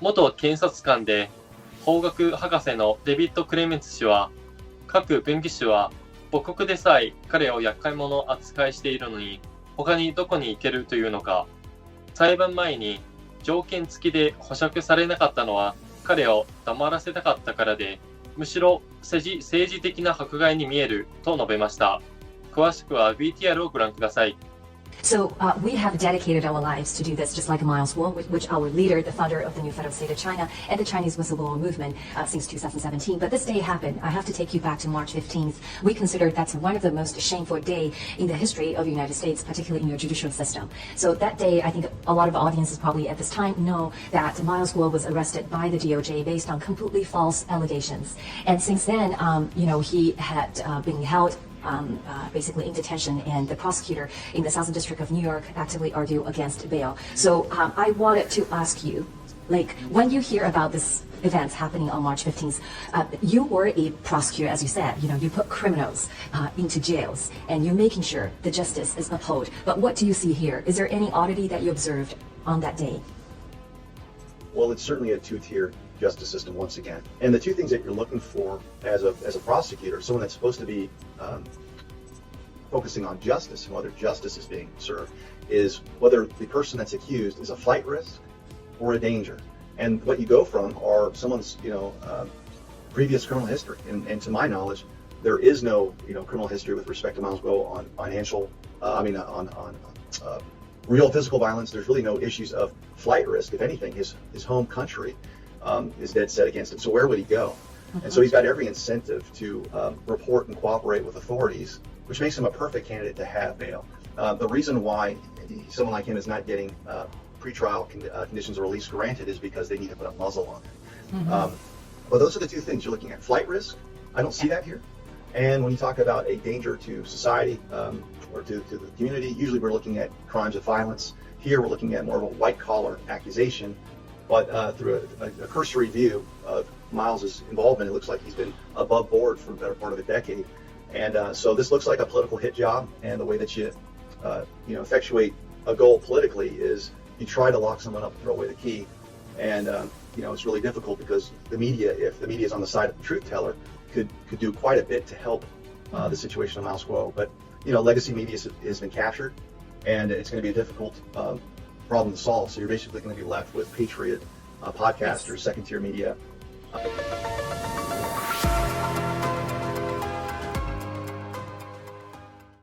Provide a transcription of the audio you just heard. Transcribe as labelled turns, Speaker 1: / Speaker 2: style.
Speaker 1: 元検察官で法学博士のデビッド・クレメンツ氏は、郭文貴氏は母国でさえ彼を厄介者扱いしているのに、他にどこに行けるというのか。裁判前に条件付きで保釈されなかったのは、彼を黙らせたかったからで、むしろ政治的な迫害に見えると述べました。詳しくは VTR をご覧ください。
Speaker 2: So we have dedicated our lives to do this, just like Miles Wu, which our leader, the founder of the new federal state of China and the Chinese whistleblower movement since 2017. But this day happened. I have to take you back to March 15th. We consider that's one of the most shameful day in the history of the United States, particularly in your judicial system. So that day, I think a lot of audiences probably at this time know that Miles Wu was arrested by the DOJ based on completely false allegations. And since then, he had been held basically in detention, and the prosecutor in the Southern District of New York actively argued against bail. So I wanted to ask you, when you hear about this events happening on March 15th, you were a prosecutor, as you said, you put criminals into jails, and you're making sure the justice is upheld. But what do you see here? Is there any oddity that you observed on that day?
Speaker 3: Well, it's certainly a two-tier justice system once again. And the two things that you're looking for as a prosecutor, someone that's supposed to be focusing on justice and whether justice is being served, is whether the person that's accused is a flight risk or a danger. And what you go from are someone's previous criminal history. And to my knowledge, there is no criminal history with respect to Miles Wu on real physical violence. There's really no issues of flight risk. If anything, his home country is dead set against it. So where would he go? And so he's got every incentive to report and cooperate with authorities, which makes him a perfect candidate to have bail. The reason why someone like him is not getting pretrial conditions of release granted is because they need to put a muzzle on him. Well, those are the two things you're looking at. Flight risk, I don't see that here. And when you talk about a danger to society or to the community, usually we're looking at crimes of violence. Here we're looking at more of a white-collar accusation, but through a cursory view of Miles's involvement, it looks like he's been above board for the better part of a decade. And so this looks like a political hit job, and the way that you effectuate a goal politically is you try to lock someone up and throw away the key. And it's really difficult because the media, if the media is on the side of the truth teller, could do quite a bit to help the situation of Miles Wu. But legacy media has been captured, and it's going to be a difficult problem to solve. So you're basically going to be left with patriot podcasters, second-tier media.